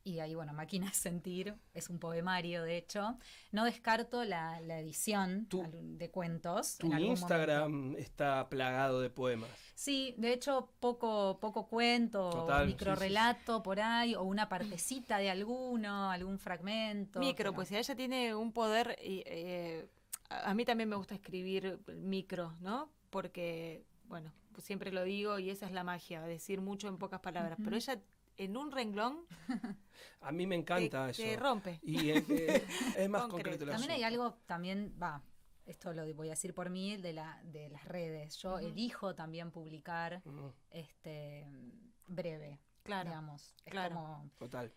Y ahí, bueno, Máquina de sentir, es un poemario, de hecho. No descarto la edición de cuentos. Tu Instagram está plagado de poemas. Sí, de hecho, poco cuento, microrrelato por ahí, o una partecita de algún fragmento. Pues ella tiene un poder, a mí también me gusta escribir micro, ¿no? Porque, bueno, pues siempre lo digo y esa es la magia, decir mucho en pocas palabras. Pero ella... en un renglón a mí me encanta eso. Te rompe. Y es más concreto el También asunto. hay algo, esto lo voy a decir por mí, de las redes. Yo elijo también publicar breve, digamos. Como, total.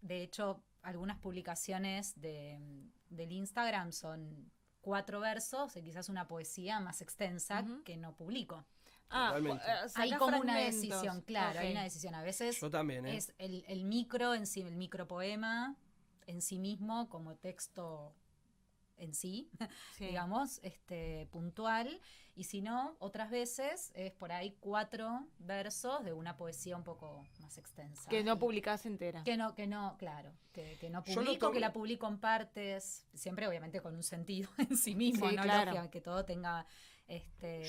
De hecho, algunas publicaciones del Instagram son 4 versos y quizás una poesía más extensa que no publico. Hay como una decisión, claro, hay una decisión. A veces yo también, es el micro en sí, el micropoema en sí mismo como texto en sí, digamos, puntual, y si no, otras veces es por ahí 4 versos de una poesía un poco más extensa. Que no publicás entera. Que no, claro, que no publico, que la publico en partes, siempre obviamente con un sentido en sí mismo, ¿no? Claro. Que todo tenga...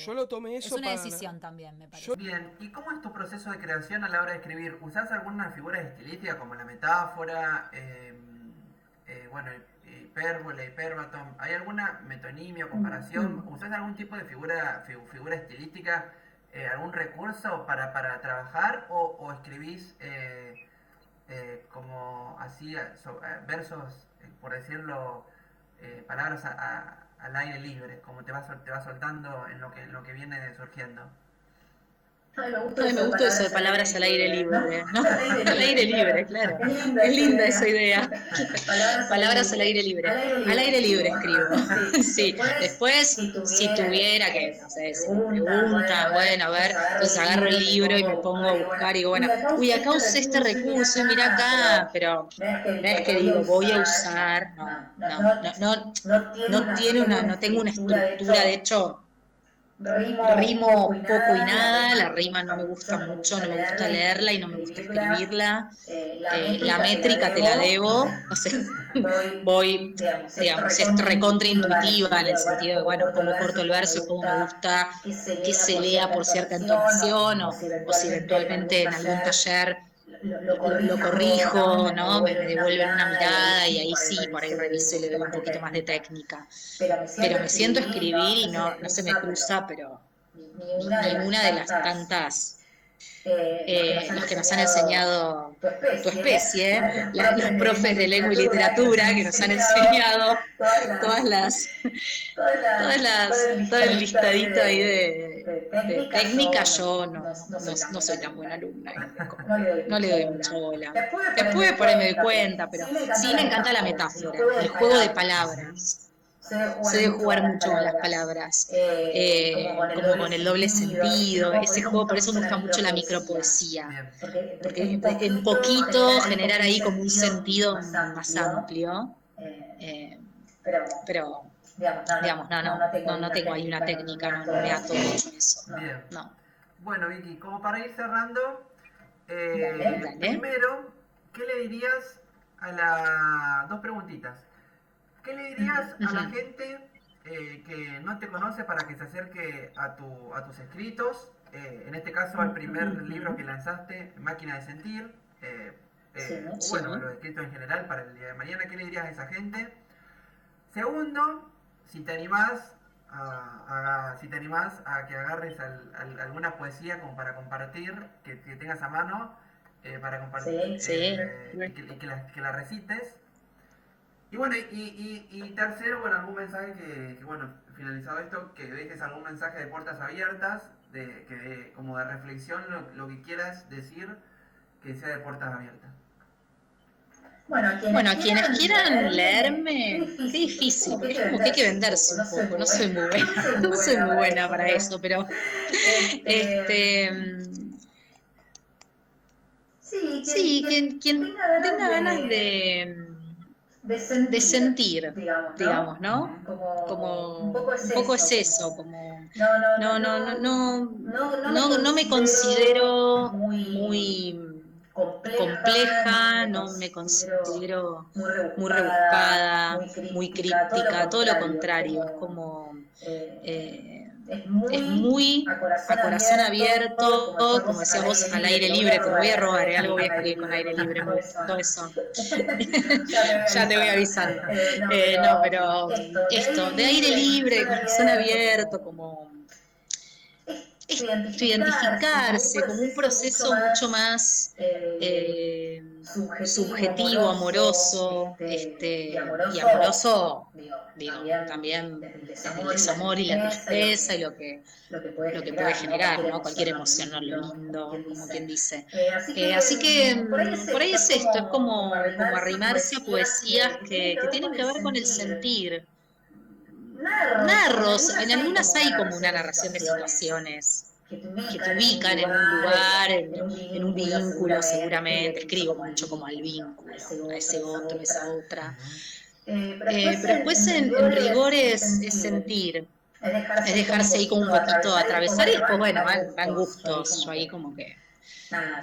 yo lo tomé eso es una decisión también, me parece. Bien, ¿y cómo es tu proceso de creación a la hora de escribir? ¿Usás alguna figura estilística como la metáfora, hipérbole, hipérbaton? ¿Hay alguna metonimia o comparación? ¿Usás algún tipo de figura estilística, algún recurso para trabajar o escribís como así, versos, por decirlo, palabras al aire libre, como te vas soltando en lo que viene surgiendo. Ay, me gustó eso de palabras al aire libre, ¿no? Al aire libre, claro. Es linda esa idea. Palabras al aire libre. Al aire libre escribo. Sí. Después, si tuviera que, no sé, si me preguntan, bueno, a ver, entonces agarro el libro y me pongo a buscar y digo, bueno, uy, acá usé este recurso y mira acá, pero no es que digo, voy a usar, no tengo una estructura, de hecho, rimo poco y nada, la rima no me gusta mucho, no me gusta leerla y no me gusta escribirla. La métrica te la debo, o sea, voy, digamos, es recontraintuitiva en el sentido de, bueno, cómo corto el verso y cómo me gusta que se lea por cierta entonación, o si eventualmente en algún taller lo corrijo, ¿no? Me devuelven una mirada y ahí sí, por ahí reviso y le doy un poquito más de técnica. Pero me siento a escribir y no se me cruza, pero ninguna de las tantas, los que nos han enseñado tu especie, los profes de lengua y literatura que nos han enseñado todo el listadito ahí de técnica. Yo no soy tan buena alumna, no le doy mucha bola. Después por ahí me doy cuenta, pero sí me encanta la metáfora, el juego de palabras. Se debe jugar mucho con las palabras, como con el doble sentido, ese juego, por eso me gusta mucho la micropoesía, porque en poquito generar ahí como un sentido más amplio, pero digamos, no tengo ahí una técnica, no me ato mucho en eso. No. Bueno, Vicky, como para ir cerrando, Dale. Primero, ¿qué le dirías a las dos preguntitas? ¿Qué le dirías a la gente que no te conoce para que se acerque a tus escritos? En este caso, al primer libro que lanzaste, Máquina de Sentir. Bueno, los escritos en general para el día de mañana. ¿Qué le dirías a esa gente? Segundo, si te animás a que agarres alguna poesía como para compartir, que tengas a mano, para compartir, y que la recites. Y bueno, y tercero, bueno, algún mensaje que, bueno, finalizado esto, que dejes algún mensaje de puertas abiertas, como de reflexión, lo que quieras decir, que sea de puertas abiertas. Bueno, a quienes quieran leerme, qué difícil, porque es como que hay que venderse un poco, no soy muy buena para eso, pero sí, quien tenga ganas de sentir, digamos, ¿no? Como un poco es eso, como no me considero muy compleja, no me considero muy rebuscada, muy críptica, todo lo contrario, es como es muy a corazón abierto, como decías vos, al aire libre. Te lo voy a robar, algo voy a escribir con aire libre, me gustó eso. Ya te voy avisando. No, pero esto, de aire libre, de corazón abierto, como identificarse como un proceso mucho más subjetivo, amoroso, y amoroso, digo, también desde el desamor y la tristeza y lo que puede generar, ¿no? Cualquier emoción, ¿no? Lo lindo, como quien dice. Así que por ahí es esto, es como arrimarse a poesías que tienen que ver con el sentir. Narros, en algunas hay como una narración de situaciones que te ubican en un lugar, en un vínculo seguramente, escribo mucho como al vínculo, a ese otro, esa otra. Pero después en rigor es sentir, es dejarse ahí como un poquito atravesar y después, bueno, van gustos, yo ahí como que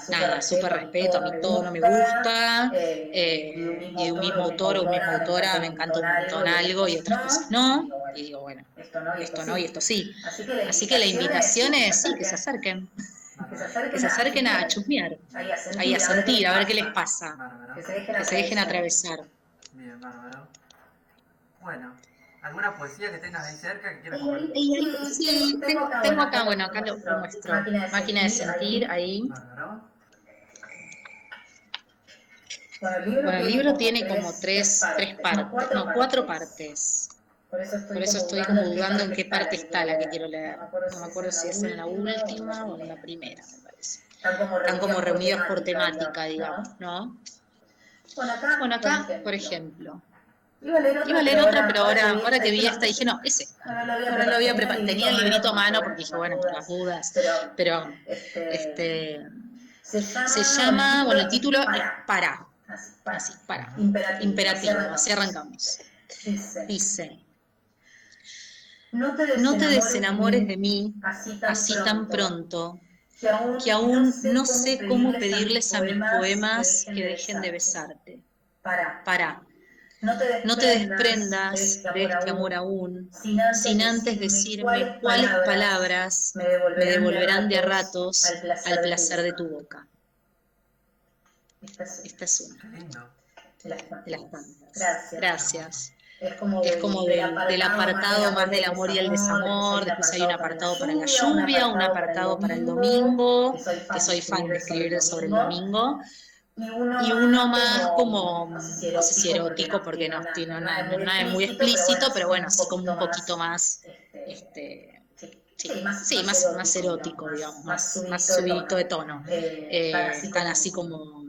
nada, súper respeto, a mí todo no me gusta, y de un mismo autor o misma autora me encanta un montón algo y otras cosas no, y digo, bueno, esto no y esto sí. Así que la invitación es, sí, que se acerquen a chusmear, ahí a sentir, a ver qué les pasa, que se dejen atravesar. Bien, bárbaro. Bueno, ¿alguna poesía que tengas ahí cerca que quieras compartir? Sí, tengo acá, bueno, acá lo muestro. Máquina de Sentir, ahí. Bueno, el libro tiene como tres partes, no, cuatro partes. Por eso estoy como dudando en qué parte está la que quiero leer. No me acuerdo si es en la última o en la primera, me parece. Están como reunidas por temática, digamos, ¿no? Bueno, acá, por ejemplo, iba a leer otra, pero ahora que vi esta dije, no, ese. No lo había preparado. Tenía el librito a mano porque dije, bueno, por las dudas. Pero se llama, bueno, el título es Para. Así, para. Imperativo, así arrancamos. Dice, no te desenamores de mí así tan pronto, que aún no sé cómo pedirles a mis poemas que dejen de besarte. Para. No te desprendas de este amor aún, sin antes decirme cuáles palabras me devolverán de a ratos al placer de tu boca. Esta es una. Qué lindo. De las tantas. Gracias. Es como del apartado más del amor y el desamor, después hay un apartado para la lluvia, un apartado para el domingo, que soy fan de escribir sobre el domingo, y uno más como, no sé si erótico, porque no tiene nada muy explícito, pero bueno, así como un poquito más, sí, más erótico, digamos, más subidito de tono. Están así como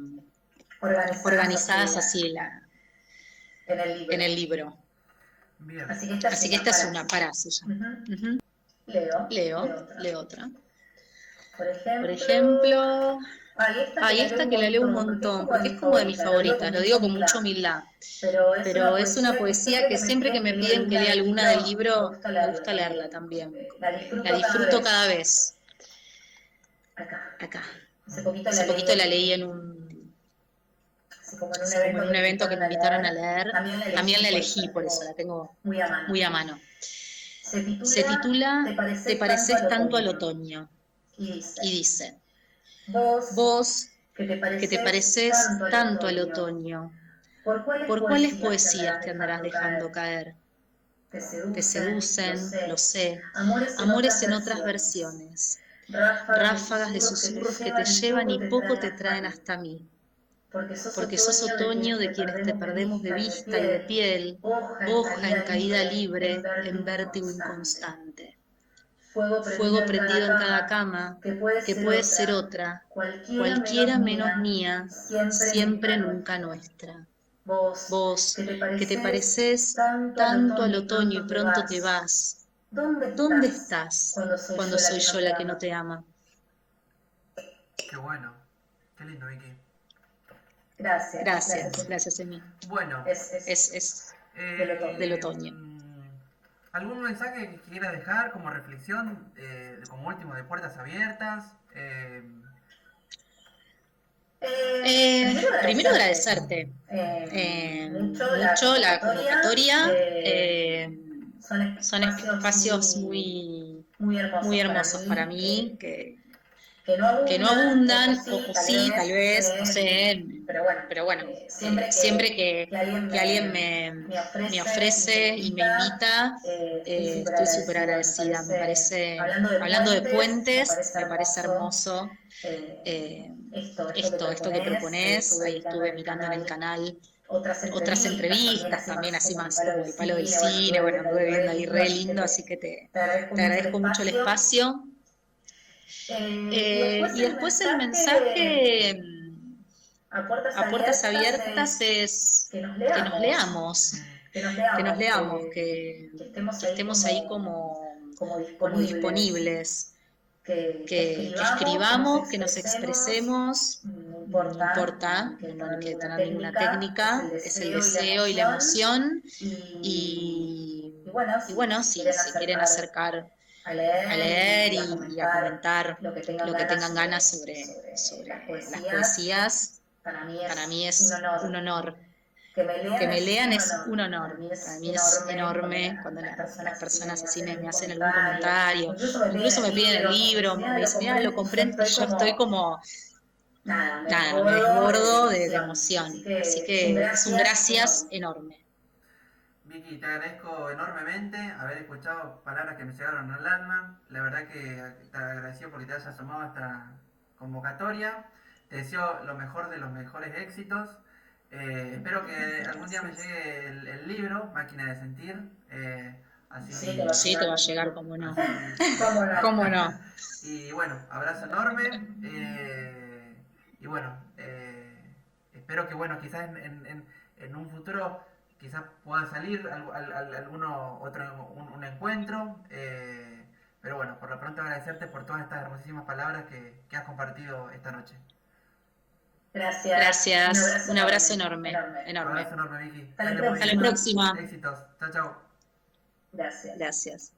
organizadas así en el libro. Bien. Así que esta es una, se llama. Leo otra. Por ejemplo, esta que la leo un montón, porque es como de mis favoritas, lo digo con mucha humildad. Pero es una poesía que siempre que me piden que lea alguna del libro, me gusta leerla también. La disfruto cada vez. Acá. Hace poquito la leí en como en un evento que me invitaron a leer. También la elegí, por eso la tengo muy a mano. Se titula Te pareces tanto al otoño. Y dice, vos que te pareces tanto al otoño, ¿por cuáles poesías te andarás dejando caer? Te seducen, lo sé, amores en otras versiones, ráfagas de susurros que te llevan y poco te traen hasta mí. Porque sos otoño de quienes te perdemos de vista y de piel, hoja en caída libre, en vértigo inconstante. Fuego prendido en cada cama, que puede ser otra, cualquiera menos mía, siempre nunca nuestra. Vos, que te pareces tanto al otoño y pronto te vas, ¿dónde estás cuando soy yo la que no te ama? Qué bueno. Qué lindo, Vicky. Gracias, Emi. Bueno, Es del otoño. ¿Algún mensaje que quieras dejar como reflexión, como último, de puertas abiertas? Primero agradecerte mucho la convocatoria. Son espacios muy hermosos para mí, que no abundan, o sí, tal vez, no sé, pero bueno, siempre que alguien me ofrece y me invita, estoy súper agradecida. Me parece, hablando de puentes, me parece hermoso esto que proponés. Ahí estuve mirando en el canal otras entrevistas también, así más como el palo del cine, bueno, anduve viendo ahí re lindo, así que te agradezco mucho el espacio. Y después el mensaje a puertas abiertas es que nos leamos, que estemos ahí como disponibles, que escribamos, que nos expresemos, no importa, no hay que tener ninguna técnica, es el deseo y la emoción, y bueno, si quieren acercar a leer y a comentar lo que tengan ganas sobre las poesías, para mí es un honor. Que me lean es un honor. Para mí es enorme cuando las personas así me hacen algún comentario, incluso me piden el libro, me dicen, mira, lo compré, y yo estoy como, nada, me desbordo de emoción. Así que es un gracias enorme. Vicky, te agradezco enormemente haber escuchado palabras que me llegaron al alma. La verdad que te agradezco porque te hayas sumado a esta convocatoria. Te deseo lo mejor de los mejores éxitos. Espero que algún día me llegue el libro, Máquina de Sentir. Así, sí, te va a llegar, cómo no. ¿Cómo no? Y bueno, abrazo enorme. Y bueno, espero que bueno, quizás en un futuro quizás pueda salir alguno otro un encuentro. Pero bueno, por lo pronto agradecerte por todas estas hermosísimas palabras que has compartido esta noche. Gracias. Un abrazo enorme. Un abrazo enorme, Vicky. Hasta la próxima. Éxitos. Chao, chao. Gracias.